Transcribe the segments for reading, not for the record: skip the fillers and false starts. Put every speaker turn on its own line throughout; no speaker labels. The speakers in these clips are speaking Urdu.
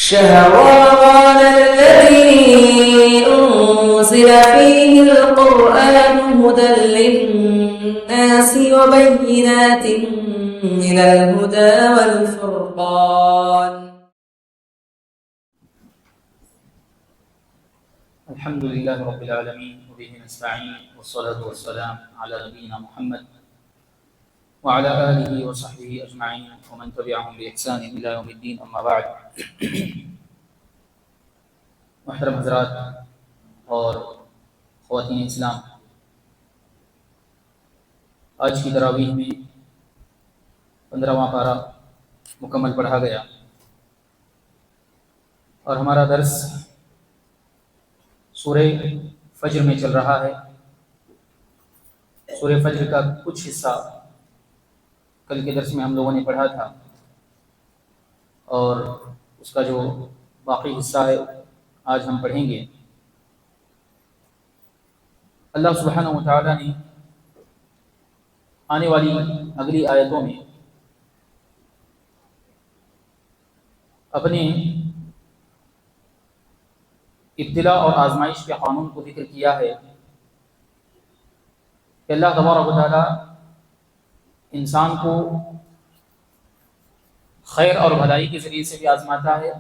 شهر رمضان الذي أنزل فيه القرآن هدى للناس وبينات من الهدى والفرقان.
الحمد لله رب العالمين وبه نستعين والصلاة والسلام على نبينا محمد وعلى آله وصحبه أجمعين ومن تبعهم بإحسان إلى يوم الدين. أما بعد. محترم حضرات اور خواتین اسلام، آج کی تراویح میں 15واں پارہ مکمل پڑھا گیا اور ہمارا درس سورہ فجر میں چل رہا ہے. سورہ فجر کا کچھ حصہ کل کے درس میں ہم لوگوں نے پڑھا تھا اور اس کا جو باقی حصہ ہے آج ہم پڑھیں گے. اللہ سبحانہ و تعالیٰ نے آنے والی اگلی آیتوں میں اپنے ابتلا اور آزمائش کے قانون کو ذکر کیا ہے کہ اللہ تبارک و تعالیٰ انسان کو خیر اور بھلائی کے ذریعے سے بھی آزماتا ہے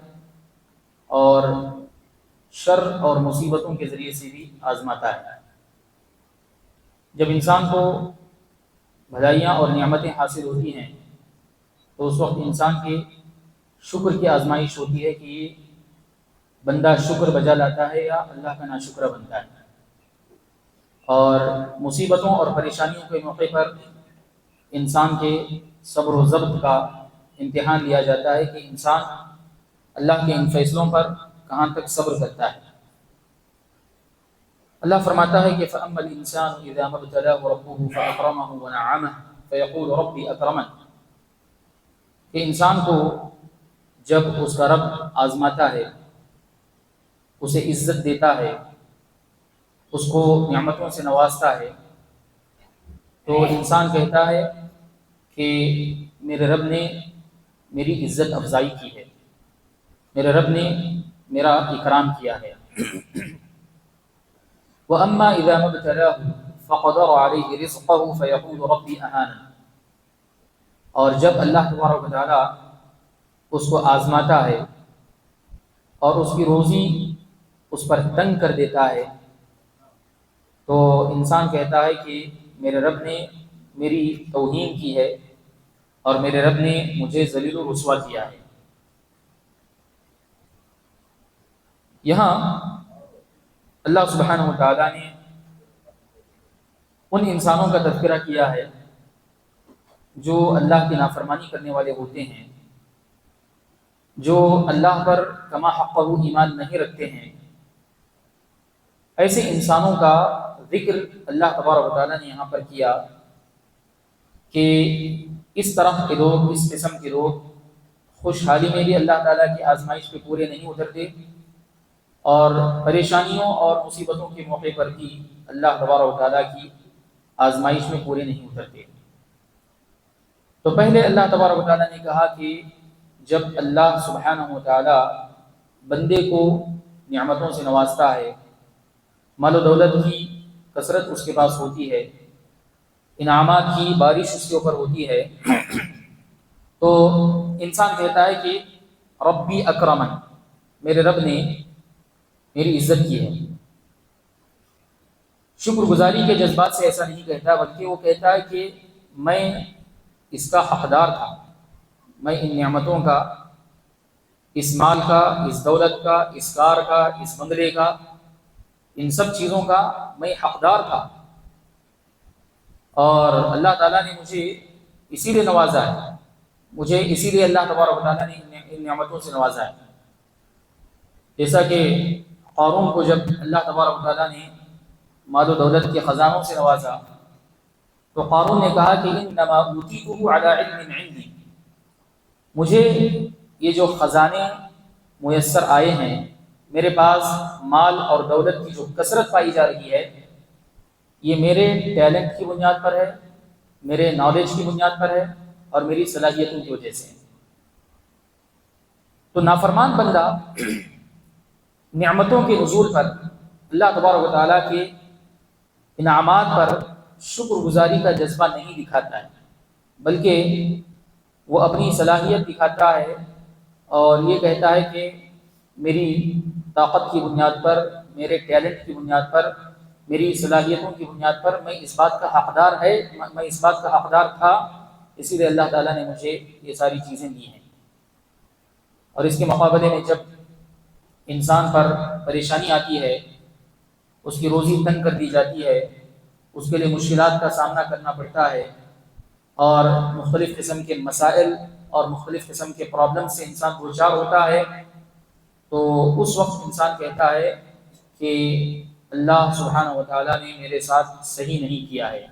اور شر اور مصیبتوں کے ذریعے سے بھی آزماتا ہے. جب انسان کو بھلائیاں اور نعمتیں حاصل ہوتی ہیں تو اس وقت انسان کے شکر کی آزمائش ہوتی ہے کہ یہ بندہ شکر بجا لاتا ہے یا اللہ کا ناشکر بنتا ہے. اور مصیبتوں اور پریشانیوں کے موقع پر انسان کے صبر و ضبط کا امتحان لیا جاتا ہے کہ انسان اللہ کے ان فیصلوں پر کہاں تک صبر کرتا ہے. اللہ فرماتا ہے کہ فَأَمَّا الْإِنسَانُ إِذَا مَا ابْتَلَاهُ رَبُّهُ فَأَكْرَمَهُ وَنَعَّمَهُ فَيَقُولُ رَبِّي أَكْرَمَنِ، کہ انسان کو جب اس کا رب آزماتا ہے، اسے عزت دیتا ہے، اس کو نعمتوں سے نوازتا ہے، تو انسان کہتا ہے کہ میرے رب نے میری عزت افزائی کی ہے، میرے رب نے میرا اکرام کیا ہے. وَأَمَّا إِذَا مَا ابْتَلَاهُ فَقَدَرَ عَلَيْهِ رِزْقَهُ فَيَقُولُ رَبِّي أَهَانَنِ، اور جب اللہ تبارک و تعالیٰ اس کو آزماتا ہے اور اس کی روزی اس پر تنگ کر دیتا ہے تو انسان کہتا ہے کہ میرے رب نے میری توہین کی ہے اور میرے رب نے مجھے ذلیل و رسوا کیا ہے. یہاں اللہ سبحانہ و تعالیٰ نے ان انسانوں کا تذکرہ کیا ہے جو اللہ کی نافرمانی کرنے والے ہوتے ہیں، جو اللہ پر کما حقہ ایمان نہیں رکھتے ہیں. ایسے انسانوں کا ذکر اللہ تبارک و تعالیٰ نے یہاں پر کیا کہ اس طرح کے لوگ، اس قسم کے لوگ خوشحالی میں بھی اللہ تعالیٰ کی آزمائش پہ پورے نہیں اترتے اور پریشانیوں اور مصیبتوں کے موقع پر بھی اللہ تبارک و تعالیٰ کی آزمائش میں پورے نہیں اترتے. تو پہلے اللہ تبارک و تعالیٰ نے کہا کہ جب اللہ سبحانہ و تعالیٰ بندے کو نعمتوں سے نوازتا ہے، مال و دولت کی کثرت اس کے پاس ہوتی ہے، انعامات کی بارش اس کے اوپر ہوتی ہے، تو انسان کہتا ہے کہ ربی اکرمن، میرے رب نے میری عزت کی ہے. شکر گزاری کے جذبات سے ایسا نہیں کہتا، بلکہ وہ کہتا ہے کہ میں اس کا حقدار تھا، میں ان نعمتوں کا، اس مال کا، اس دولت کا، اس کار کا، اس بنگلے کا، ان سب چیزوں کا میں حقدار تھا اور اللہ تعالیٰ نے مجھے اسی لیے نوازا ہے، مجھے اسی لیے اللہ تبارک و تعالیٰ نے ان نعمتوں سے نوازا ہے. جیسا کہ قارون کو جب اللہ تبارک و تعالیٰ نے مال و دولت کے خزانوں سے نوازا تو قارون نے کہا کہ انما اوتیتہ علی علم عندی، مجھے یہ جو خزانے میسر آئے ہیں، میرے پاس مال اور دولت کی جو کثرت پائی جا رہی ہے، یہ میرے ٹیلنٹ کی بنیاد پر ہے، میرے نالج کی بنیاد پر ہے اور میری صلاحیتوں کی وجہ سے. تو نافرمان بندہ نعمتوں کے نزول پر، اللہ تبارک و تعالیٰ کے انعامات پر شکر گزاری کا جذبہ نہیں دکھاتا ہے، بلکہ وہ اپنی صلاحیت دکھاتا ہے اور یہ کہتا ہے کہ میری طاقت کی بنیاد پر، میرے ٹیلنٹ کی بنیاد پر، میری صلاحیتوں کی بنیاد پر میں اس بات کا حقدار تھا، اسی لیے اللہ تعالیٰ نے مجھے یہ ساری چیزیں دی ہیں۔ اور اس کے مقابلے میں جب انسان پر پریشانی آتی ہے، اس کی روزی تنگ کر دی جاتی ہے، اس کے لیے مشکلات کا سامنا کرنا پڑتا ہے اور مختلف قسم کے مسائل اور مختلف قسم کے پرابلم سے انسان دوچار ہوتا ہے، تو اس وقت انسان کہتا ہے کہ اللہ سبحانہ و تعالیٰ نے میرے ساتھ صحیح نہیں کیا ہے،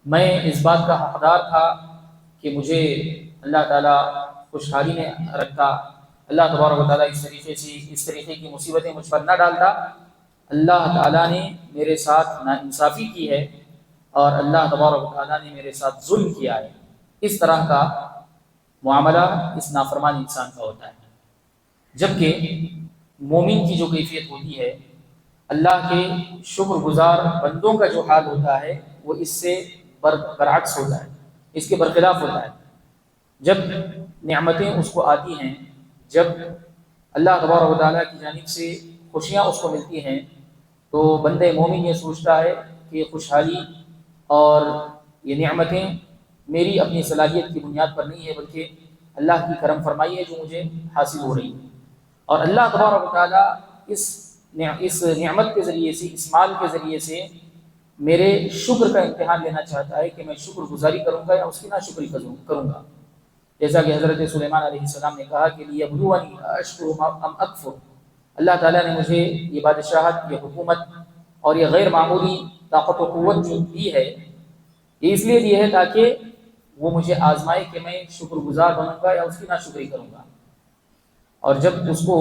میں اس بات کا حقدار تھا کہ مجھے اللہ تعالیٰ خوشحالی میں رکھتا، اللہ تبارک و تعالیٰ اس طریقے کی مصیبتیں مجھ پر نہ ڈالتا، اللہ تعالیٰ نے میرے ساتھ ناانصافی کی ہے اور اللہ تبارک و تعالیٰ نے میرے ساتھ ظلم کیا ہے۔ اس طرح کا معاملہ اس نافرمان انسان کا ہوتا ہے، جبکہ مومن کی جو کیفیت ہوتی ہے، اللہ کے شکر گزار بندوں کا جو حال ہوتا ہے وہ اس سے برعکس ہوتا ہے، اس کے برخلاف ہوتا ہے۔ جب نعمتیں اس کو آتی ہیں، جب اللہ تبارک و تعالیٰ کی جانب سے خوشیاں اس کو ملتی ہیں، تو بندہ مومن یہ سوچتا ہے کہ خوشحالی اور یہ نعمتیں میری اپنی صلاحیت کی بنیاد پر نہیں ہے، بلکہ اللہ کی کرم فرمائی ہے جو مجھے حاصل ہو رہی ہے، اور اللہ تبارک و تعالیٰ اس نعمت کے ذریعے سے، اس مال کے ذریعے سے میرے شکر کا امتحان لینا چاہتا ہے کہ میں شکر گزاری کروں گا یا اس کی ناشکری کروں گا، جیسا کہ حضرت سلیمان علیہ السلام نے کہا کہ لیبلونی اشکر ام اکفر، اللہ تعالیٰ نے مجھے یہ بادشاہت، یہ حکومت اور یہ غیر معمولی طاقت و قوت جو دی ہے، یہ اس لیے دی ہے تاکہ وہ مجھے آزمائے کہ میں شکر گزار بنوں گا یا اس کی ناشکری کروں گا۔ اور جب اس کو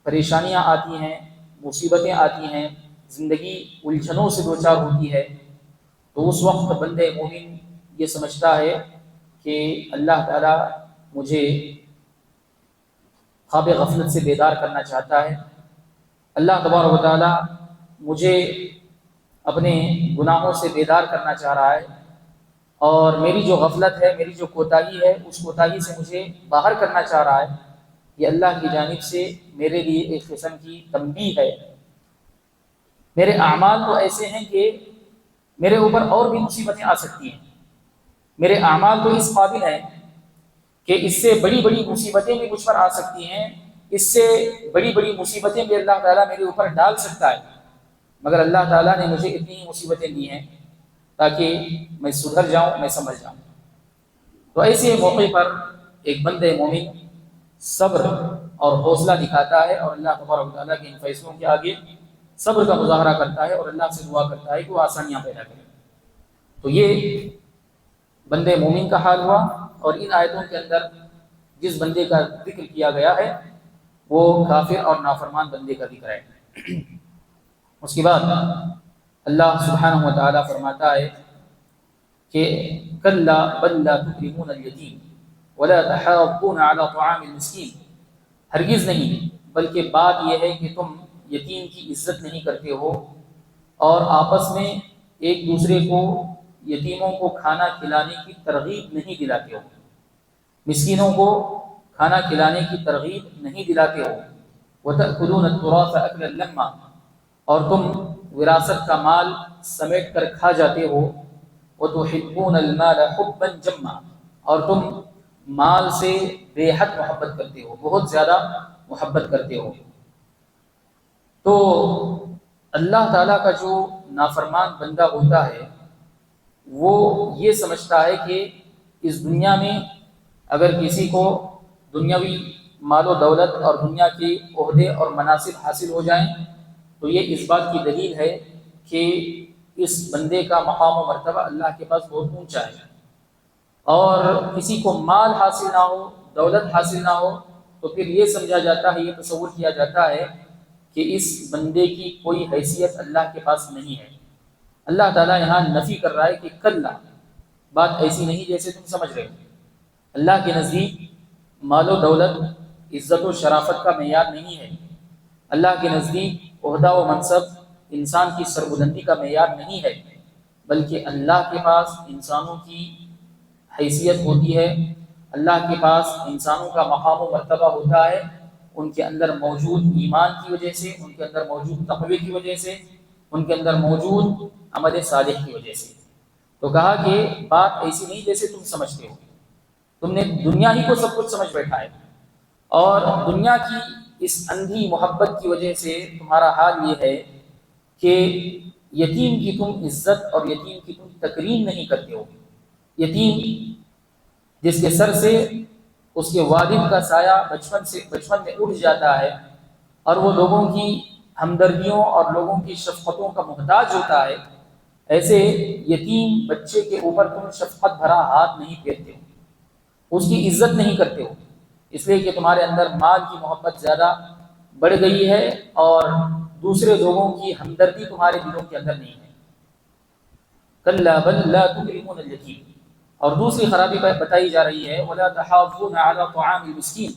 پریشانیاں آتی ہیں، مصیبتیں آتی ہیں، زندگی الجھنوں سے دوچار ہوتی ہے، تو اس وقت بندہ مومن یہ سمجھتا ہے کہ اللہ تعالیٰ مجھے خواب غفلت سے بیدار کرنا چاہتا ہے، اللہ تبارک و تعالیٰ مجھے اپنے گناہوں سے بیدار کرنا چاہ رہا ہے، اور میری جو غفلت ہے، میری جو کوتاہی ہے، اس کوتاہی سے مجھے باہر کرنا چاہ رہا ہے۔ یہ اللہ کی جانب سے میرے لیے ایک قسم کی تنبیہ ہے۔ میرے اعمال تو ایسے ہیں کہ میرے اوپر اور بھی مصیبتیں آ سکتی ہیں، میرے اعمال تو اس قابل ہیں کہ اس سے بڑی بڑی مصیبتیں بھی مجھ پر آ سکتی ہیں، اس سے بڑی بڑی مصیبتیں بھی اللہ تعالیٰ میرے اوپر ڈال سکتا ہے، مگر اللہ تعالیٰ نے مجھے اتنی مصیبتیں دی ہیں تاکہ میں سدھر جاؤں، میں سمجھ جاؤں۔ تو ایسے موقع پر ایک بندہ مومن صبر اور حوصلہ دکھاتا ہے اور اللہ تبارک و تعالیٰ کے ان فیصلوں کے آگے صبر کا مظاہرہ کرتا ہے اور اللہ سے دعا کرتا ہے کہ وہ آسانیاں پیدا کرے۔ تو یہ بندے مومن کا حال ہوا، اور ان آیتوں کے اندر جس بندے کا ذکر کیا گیا ہے وہ کافر اور نافرمان بندے کا ذکر ہے۔ اس کے بعد اللہ سبحانہ و تعالیٰ فرماتا ہے کہ کلا بل لا تکرمون الیتیم ولا تحاضون علی طعام المسکین، ہرگز نہیں، بلکہ بات یہ ہے کہ تم یتیم کی عزت نہیں کرتے ہو اور آپس میں ایک دوسرے کو یتیموں کو کھانا کھلانے کی ترغیب نہیں دلاتے ہو، مسکینوں کو کھانا کھلانے کی ترغیب نہیں دلاتے ہو۔ وَتَأْكُلُونَ التُّرَاثَ أَكْلًا لَمًّا، اور تم وراثت کا مال سمیٹ کر کھا جاتے ہو۔ وَتُحِبُّونَ الْمَالَ حُبًّا جَمًّا، اور تم مال سے بے حد محبت کرتے ہو، بہت زیادہ محبت کرتے ہو۔ تو اللہ تعالیٰ کا جو نافرمان بندہ ہوتا ہے وہ یہ سمجھتا ہے کہ اس دنیا میں اگر کسی کو دنیاوی مال و دولت اور دنیا کے عہدے اور مناصب حاصل ہو جائیں تو یہ اس بات کی دلیل ہے کہ اس بندے کا مقام و مرتبہ اللہ کے پاس بہت اونچا ہے، اور کسی کو مال حاصل نہ ہو، دولت حاصل نہ ہو، تو پھر یہ سمجھا جاتا ہے، یہ تصور کیا جاتا ہے کہ اس بندے کی کوئی حیثیت اللہ کے پاس نہیں ہے۔ اللہ تعالیٰ یہاں نفی کر رہا ہے کہ کلا، بات ایسی نہیں جیسے تم سمجھ رہے ہو۔ اللہ کے نزدیک مال و دولت عزت و شرافت کا معیار نہیں ہے، اللہ کے نزدیک عہدہ و منصب انسان کی سربلندی کا معیار نہیں ہے، بلکہ اللہ کے پاس انسانوں کی حیثیت ہوتی ہے، اللہ کے پاس انسانوں کا مقام و مرتبہ ہوتا ہے ان کے اندر موجود ایمان کی وجہ سے، ان کے اندر موجود تقوی کی وجہ سے، ان کے اندر موجود عمل صالح کی وجہ سے۔ تو کہا کہ بات ایسی نہیں جیسے تم سمجھتے ہو، تم نے دنیا ہی کو سب کچھ سمجھ بیٹھا ہے، اور دنیا کی اس اندھی محبت کی وجہ سے تمہارا حال یہ ہے کہ یتیم کی تم عزت اور یتیم کی تم تکریم نہیں کرتے ہو۔ یتیم جس کے سر سے اس کے والد کا سایہ بچپن میں اٹھ جاتا ہے اور وہ لوگوں کی ہمدردیوں اور لوگوں کی شفقتوں کا محتاج ہوتا ہے، ایسے یتیم بچے کے اوپر تم شفقت بھرا ہاتھ نہیں پھیرتے ہو، اس کی عزت نہیں کرتے ہو، اس لیے کہ تمہارے اندر مال کی محبت زیادہ بڑھ گئی ہے اور دوسرے لوگوں کی ہمدردی تمہارے دلوں کے اندر نہیں ہے۔ کلا بل لا تکرمون الیتیم، اور دوسری خرابی بتائی جا رہی ہے ولا تحاضون علی طعام المسکین،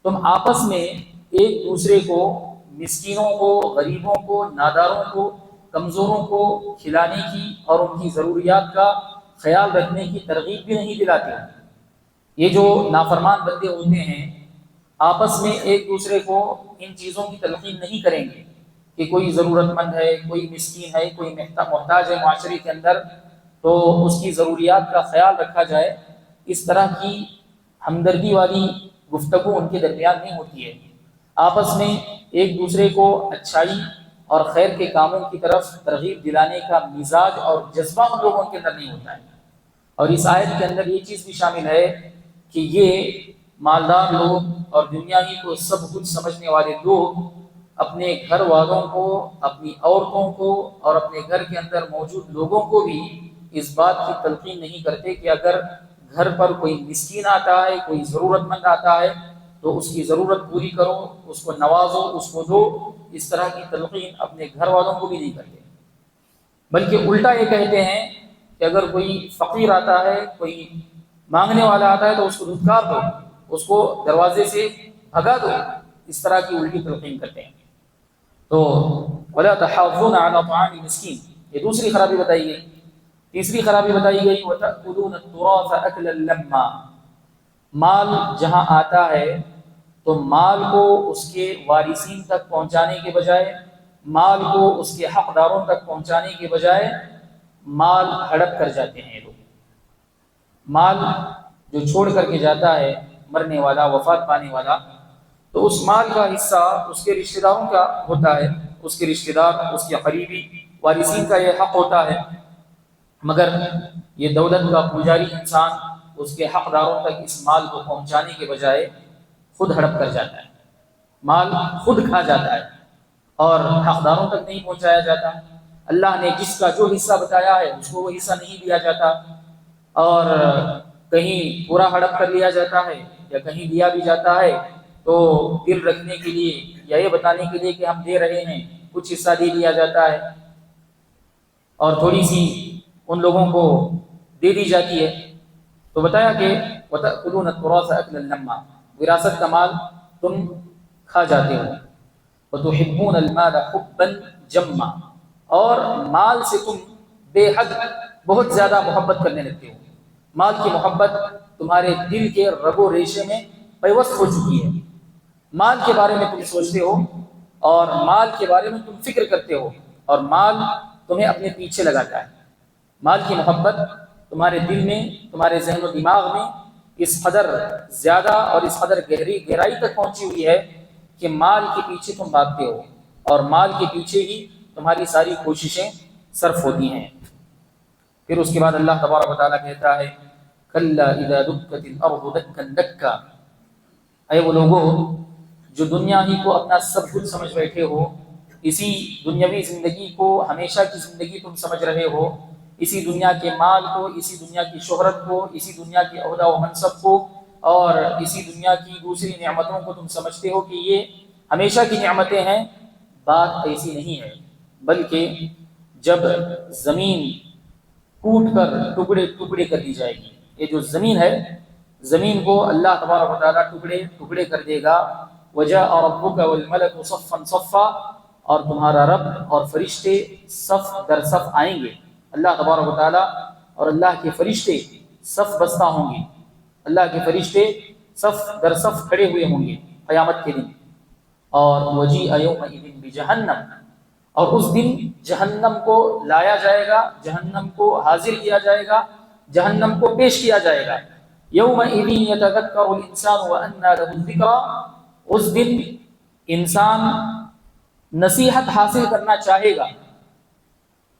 تم آپس میں ایک دوسرے کو، مسکینوں کو، غریبوں کو، ناداروں کو، کمزوروں کو کھلانے کی اور ان کی ضروریات کا خیال رکھنے کی ترغیب بھی نہیں دلاتے ہو۔ یہ جو نافرمان بندے ہوتے ہیں آپس میں ایک دوسرے کو ان چیزوں کی تلقین نہیں کریں گے کہ کوئی ضرورت مند ہے، کوئی مسکین ہے، کوئی محتاج ہے معاشرے کے اندر، تو اس کی ضروریات کا خیال رکھا جائے، اس طرح کی ہمدردی والی گفتگو ان کے درمیان نہیں ہوتی ہے۔ آپس میں ایک دوسرے کو اچھائی اور خیر کے کاموں کی طرف ترغیب دلانے کا مزاج اور جذبہ ان لوگوں کے اندر نہیں ہوتا ہے۔ اور اس آیت کے اندر یہ چیز بھی شامل ہے کہ یہ مالدار لوگ اور دنیا ہی کو سب کچھ سمجھنے والے لوگ اپنے گھر والوں کو، اپنی عورتوں کو اور اپنے گھر کے اندر موجود لوگوں کو بھی اس بات کی تلقین نہیں کرتے کہ اگر گھر پر کوئی مسکین آتا ہے، کوئی ضرورت مند آتا ہے تو اس کی ضرورت پوری کرو، اس کو نوازو، اس کو دو۔ اس طرح کی تلقین اپنے گھر والوں کو بھی نہیں کرتے، بلکہ الٹا یہ کہتے ہیں کہ اگر کوئی فقیر آتا ہے، کوئی مانگنے والا آتا ہے تو اس کو دھتکار دو، اس کو دروازے سے بھگا دو، اس طرح کی الٹی تلقین کرتے ہیں۔ تو ولا تحاضون علی طعام المسکین، یہ دوسری خرابی بتائی گئی۔ تیسری خرابی بتائی گئی وتأکلون التراث اکلا لما، مال جہاں آتا ہے تو مال کو اس کے وارثین تک پہنچانے کے بجائے، مال کو اس کے حقداروں تک پہنچانے کے بجائے مال ہڑپ کر جاتے ہیں لوگ۔ مال جو چھوڑ کر کے جاتا ہے مرنے والا، وفات پانے والا، تو اس مال کا حصہ اس کے رشتہ داروں کا ہوتا ہے، اس کے رشتہ دار، اس کے قریبی وارثین کا یہ حق ہوتا ہے، مگر یہ دولت کا پجاری انسان اس کے حقداروں تک اس مال کو پہنچانے کے بجائے خود ہڑپ کر جاتا ہے، مال خود کھا جاتا ہے اور حقداروں تک نہیں پہنچایا جاتا۔ اللہ نے جس کا جو حصہ بتایا ہے اس کو وہ حصہ نہیں دیا جاتا، اور کہیں پورا ہڑپ کر لیا جاتا ہے یا کہیں دیا بھی جاتا ہے تو دل رکھنے کے لیے یا یہ بتانے کے لیے کہ ہم دے رہے ہیں کچھ حصہ دے دیا جاتا ہے اور تھوڑی سی ان لوگوں کو دے دی جاتی ہے۔ تو بتایا کہ وَتَأْكُلُونَ التُّرَاثَ أَكْلًا لَمًّا، وراثت کا مال تم کھا جاتے ہو، وَتُحِبُّونَ الْمَالَ حُبًّا جَمًّا، اور مال سے تم بے حد بہت زیادہ محبت کرنے لگتے ہو، مال کی محبت تمہارے دل کے رگ و ریشے میں پیوست ہو چکی ہے، مال کے بارے میں تم سوچتے ہو اور مال کے بارے میں تم فکر کرتے ہو اور مال تمہیں اپنے پیچھے لگاتا ہے۔ مال کی محبت تمہارے دل میں، تمہارے ذہن و دماغ میں اس قدر زیادہ اور اس قدر گہرائی تک پہنچی ہوئی ہے کہ مال کے پیچھے تم بھاگتے ہو اور مال کے پیچھے ہی تمہاری ساری کوششیں صرف ہوتی ہیں۔ پھر اس کے بعد اللہ تبارک و تعالیٰ کہتا ہے کلا اذا دکت الارض دکا دکا، اے وہ لوگوں جو دنیا ہی کو اپنا سب کچھ سمجھ بیٹھے ہو، اسی دنیاوی زندگی کو ہمیشہ کی زندگی تم سمجھ رہے ہو، اسی دنیا کے مال کو، اسی دنیا کی شہرت کو، اسی دنیا کے عہدہ و منصب کو اور اسی دنیا کی دوسری نعمتوں کو تم سمجھتے ہو کہ یہ ہمیشہ کی نعمتیں ہیں، بات ایسی نہیں ہے، بلکہ جب زمین ٹوٹ کر ٹکڑے ٹکڑے کر دی جائے گی، یہ جو زمین ہے، زمین کو اللہ تبارک و تعالیٰ ٹکڑے ٹکڑے کر دے گا. وجاء ربک والملک صفا صفا، اور تمہارا رب اور فرشتے صف در صف آئیں گے. اللہ تبارک و تعالیٰ اور اللہ کے فرشتے صف بستہ ہوں گے. اللہ کے فرشتے صف در صف کھڑے ہوئے ہوں گے قیامت کے دن. اور وجیء یومئذ بجہنم، اور اس دن جہنم کو لایا جائے گا، جہنم کو حاضر کیا جائے گا، جہنم کو پیش کیا جائے گا. یومئذ یتذکر الانسان وانى له الذکریٰ، اس دن انسان نصیحت حاصل کرنا چاہے گا.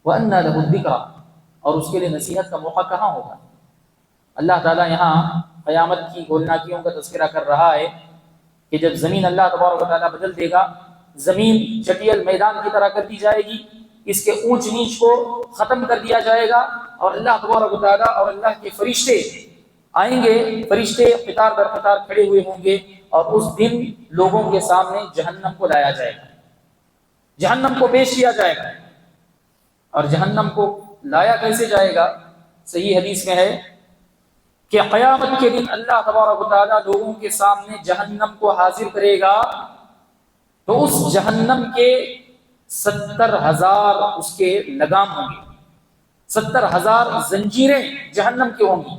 وانى له الذکریٰ، اور اس کے لیے نصیحت کا موقع کہاں ہوگا؟ اللہ تعالیٰ یہاں قیامت کی ہولناکیوں کا تذکرہ کر رہا ہے کہ جب زمین اللہ تبارک و تعالیٰ بدل دے گا، زمین چٹیل میدان کی طرح کر دی جائے گی، اس کے اونچ نیچ کو ختم کر دیا جائے گا، اور اللہ تبارک و تعالیٰ اور اللہ کے فرشتے آئیں گے. فرشتے قطار در قطار کھڑے ہوئے ہوں گے، اور اس دن لوگوں کے سامنے جہنم کو لایا جائے گا، جہنم کو پیش کیا جائے گا. اور جہنم کو لایا کیسے جائے گا؟ صحیح حدیث میں ہے کہ قیامت کے دن اللہ تبارک و تعالیٰ لوگوں کے سامنے جہنم کو حاضر کرے گا، تو اس جہنم کے 70,000 اس کے لگام ہوں گے، 70,000 زنجیریں جہنم کے ہوں گی،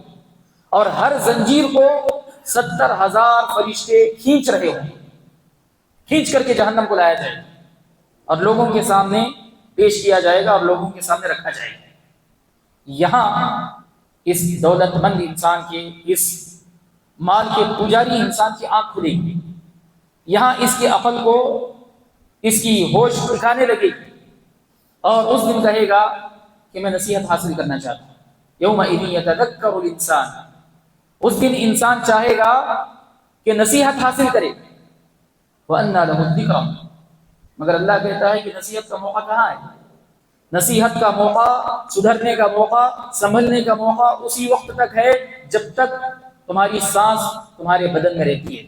اور ہر زنجیر کو 70,000 فرشتے کھینچ رہے ہوں گے. کھینچ کر کے جہنم کو لایا جائے گا اور لوگوں کے سامنے پیش کیا جائے گا اور لوگوں کے سامنے رکھا جائے گا. یہاں اس دولت مند انسان کے، اس مال کے پجاری انسان کی آنکھ کھلے گی. یہاں اس کی عقل کو، اس کی ہوش ٹھکانے لگے گی، اور اس دن کہے گا کہ میں نصیحت حاصل کرنا چاہتا ہوں. یومئذ یتذکر الانسان، اس دن انسان چاہے گا کہ نصیحت حاصل کرے. وَأَنَّى لَهُ الذِّكْرَىٰ، مگر اللہ کہتا ہے کہ نصیحت کا موقع کہاں ہے؟ نصیحت کا موقع، سدھرنے کا موقع، سنبھلنے کا موقع اسی وقت تک ہے جب تک تمہاری سانس تمہارے بدن میں رہتی ہے،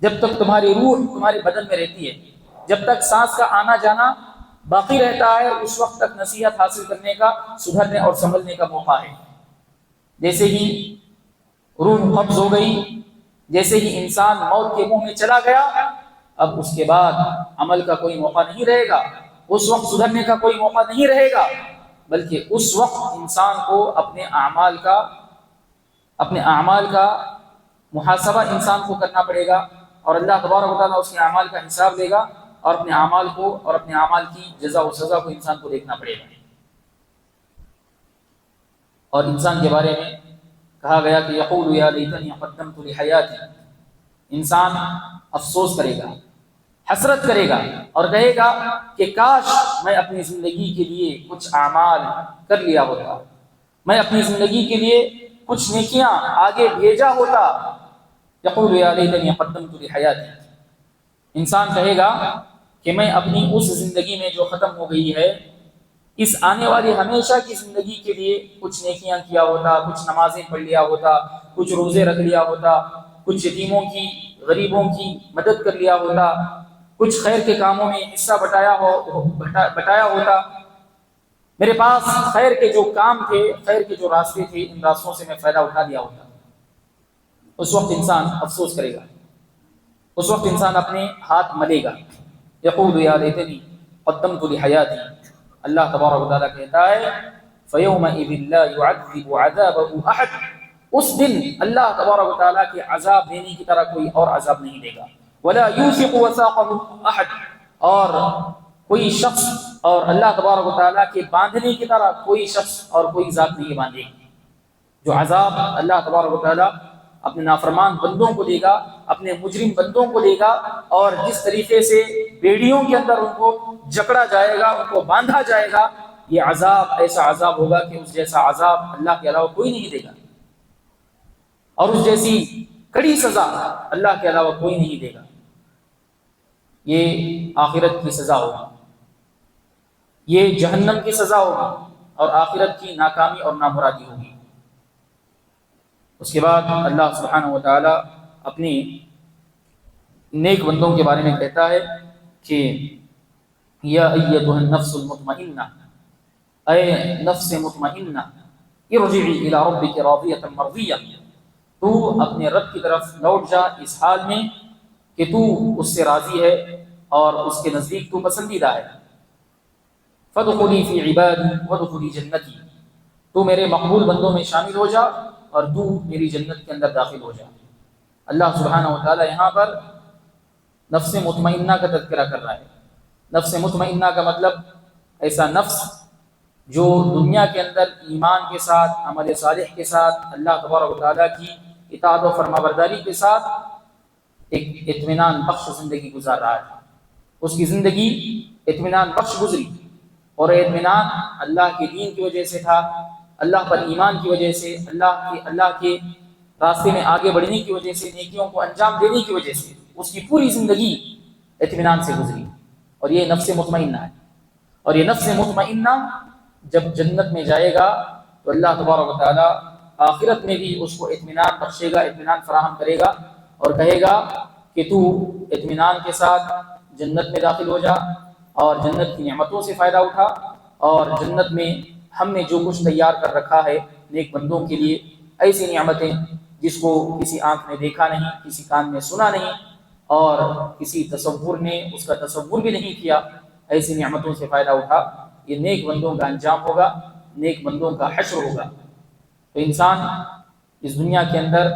جب تک تمہاری روح تمہارے بدن میں رہتی ہے، جب تک سانس کا آنا جانا باقی رہتا ہے، اس وقت تک نصیحت حاصل کرنے کا، سدھرنے اور سنبھلنے کا موقع ہے. جیسے ہی روح قبض ہو گئی، جیسے ہی انسان موت کے منہ میں چلا گیا، اب اس کے بعد عمل کا کوئی موقع نہیں رہے گا، اس وقت سدھرنے کا کوئی موقع نہیں رہے گا، بلکہ اس وقت انسان کو اپنے اعمال کا محاسبہ انسان کو کرنا پڑے گا، اور اللہ تبارک و تعالیٰ اس کے اعمال کا حساب لے گا، اور اپنے اعمال کو اور اپنے اعمال کی جزا و سزا کو انسان کو دیکھنا پڑے گا. اور انسان کے بارے میں کہا گیا کہ یقول یا لیتنی قدمت لحیاتی، انسان افسوس کرے گا، حسرت کرے گا، اور کہے گا کہ کاش میں اپنی زندگی کے لیے کچھ اعمال کر لیا ہوتا، میں اپنی زندگی کے لیے کچھ نیکیاں آگے بھیجا ہوتا. یقول یا لیتنی قدمت لحیاتی، انسان کہے گا کہ میں اپنی اس زندگی میں جو ختم ہو گئی ہے، اس آنے والی ہمیشہ کی زندگی کے لیے کچھ نیکیاں کیا ہوتا، کچھ نمازیں پڑھ لیا ہوتا، کچھ روزے رکھ لیا ہوتا، کچھ یتیموں کی، غریبوں کی مدد کر لیا ہوتا، کچھ خیر کے کاموں میں حصہ بٹایا ہوتا. میرے پاس خیر کے جو کام تھے، خیر کے جو راستے تھے، ان راستوں سے میں فائدہ اٹھا لیا ہوتا. اس وقت انسان افسوس کرے گا، اس وقت انسان اپنے ہاتھ ملے گا. یقول یا لیتنی قدمت لحیاتی، اللہ تبارک و تعالیٰ کہتا ہے فَيَوْمَئِذٍ لَا يُعَذِّبُ عَذَابَهُ أَحَدٌ، اس دن اللہ تبارک و تعالیٰ کے عذاب دینے کی طرح کوئی اور عذاب نہیں دے گا. وَلَا يُوثِقُ وَثَاقَهُ أَحَدٌ، اور کوئی شخص اور اللہ تبارک و تعالیٰ کے باندھنے کی طرح کوئی شخص اور کوئی ذات نہیں باندھے گی. جو عذاب اللہ تبارک و تعالیٰ اپنے نافرمان بندوں کو دے گا، اپنے مجرم بندوں کو دے گا، اور جس طریقے سے بیڑیوں کے اندر ان کو جکڑا جائے گا، ان کو باندھا جائے گا، یہ عذاب ایسا عذاب ہوگا کہ اس جیسا عذاب اللہ کے علاوہ کوئی نہیں دے گا، اور اس جیسی کڑی سزا اللہ کے علاوہ کوئی نہیں دے گا. یہ آخرت کی سزا ہوگی، یہ جہنم کی سزا ہوگی، اور آخرت کی ناکامی اور نامرادی ہوگی. اس کے بعد اللہ سبحانہ و تعالیٰ اپنی نیک بندوں کے بارے میں کہتا ہے کہ یا ایتھا النفس المطمئنہ، اے نفس مطمئنہ، ارجعی الی ربک راضیۃ مرضیہ، تو اپنے رب کی طرف لوٹ جا اس حال میں کہ تو اس سے راضی ہے اور اس کے نزدیک تو پسندیدہ ہے۔ فادخلی فی عبادی وادخلی جنتی، تو میرے مقبول بندوں میں شامل ہو جا اور تو میری جنت کے اندر داخل ہو جا۔ اللہ سبحانہ و تعالی یہاں پر نفس مطمئنہ کا تذکرہ کر رہا ہے۔ نفس مطمئنہ کا مطلب ایسا نفس جو دنیا کے اندر ایمان کے ساتھ، عمل صالح کے ساتھ، اللہ تبارک و تعالیٰ کی اطاعت و فرمانبرداری کے ساتھ ایک اطمینان بخش زندگی گزار رہا ہے۔ اس کی زندگی اطمینان بخش گزری، اور اطمینان اللہ کے دین کی وجہ سے تھا، اللہ پر ایمان کی وجہ سے، اللہ کے راستے میں آگے بڑھنے کی وجہ سے، نیکیوں کو انجام دینے کی وجہ سے اس کی پوری زندگی اطمینان سے گزری، اور یہ نفس مطمئنہ ہے۔ اور یہ نفس مطمئنہ جب جنت میں جائے گا تو اللہ تبارک و تعالیٰ آخرت میں بھی اس کو اطمینان بخشے گا، اطمینان فراہم کرے گا، اور کہے گا کہ تو اطمینان کے ساتھ جنت میں داخل ہو جا اور جنت کی نعمتوں سے فائدہ اٹھا، اور جنت میں ہم نے جو کچھ تیار کر رکھا ہے نیک بندوں کے لیے، ایسی نعمتیں جس کو کسی آنکھ نے دیکھا نہیں، کسی کان نے سنا نہیں، اور کسی تصور نے اس کا تصور بھی نہیں کیا، ایسی نعمتوں سے فائدہ اٹھا۔ یہ نیک بندوں کا انجام ہوگا، نیک بندوں کا حشر ہوگا۔ تو انسان اس دنیا کے اندر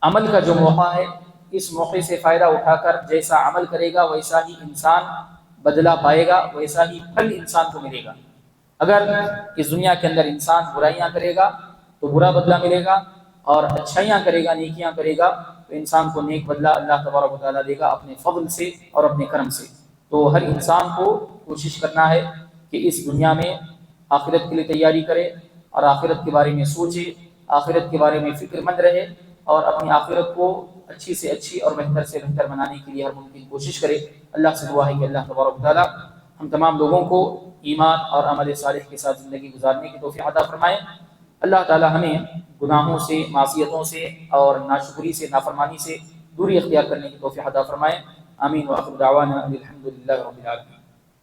عمل کا جو موقع ہے، اس موقع سے فائدہ اٹھا کر جیسا عمل کرے گا ویسا ہی انسان بدلہ پائے گا، ویسا ہی پھل انسان کو ملے گا۔ اگر اس دنیا کے اندر انسان برائیاں کرے گا تو برا بدلہ ملے گا، اور اچھائیاں کرے گا، نیکیاں کرے گا تو انسان کو نیک بدلہ اللہ تبارک و تعالیٰ دے گا اپنے فضل سے اور اپنے کرم سے۔ تو ہر انسان کو کوشش کرنا ہے کہ اس دنیا میں آخرت کے لیے تیاری کرے، اور آخرت کے بارے میں سوچے، آخرت کے بارے میں فکر مند رہے، اور اپنی آخرت کو اچھی سے اچھی اور بہتر سے بہتر بنانے کے لیے ہر ممکن کوشش کرے۔ اللہ سے دعا ہے کہ اللہ تبارک و تعالیٰ ہم تمام لوگوں کو ایمان اور عمل صالح کے ساتھ زندگی گزارنے کی توفیق عطا فرمائے۔ اللہ تعالیٰ ہمیں گناہوں سے، معصیتوں سے اور ناشکری سے، نافرمانی سے دوری اختیار کرنے کی توفیق عطا فرمائے۔ آمین، وآخر دعوانا الحمد للہ رب العالمین۔